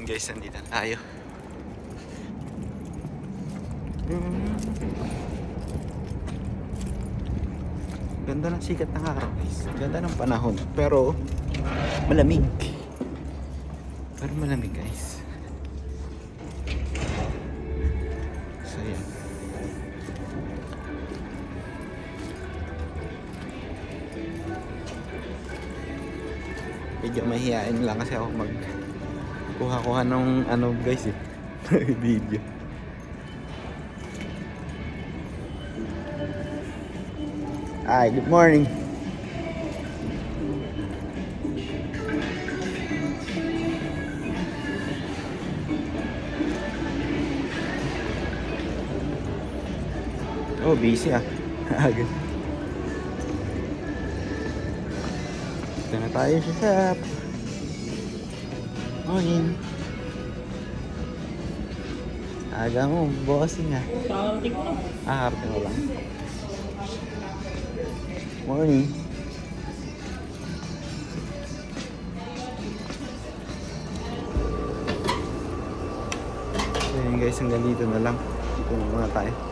guys, nandito na tayo. Ganda ng sikat ng araw guys. Ganda ng panahon. Pero malamig. Pero malamig guys. So yan. Medyo mahihain lang kasi ako kuha ng ano guys video. Hi, good morning. Oh, busy Agad. Dito na tayo sa shop. Morning. Aga mo, bossing Kakarating ko lang. Kakarating ko lang. Morning. So yun guys, hanggang dito na lang. Dito na muna tayo.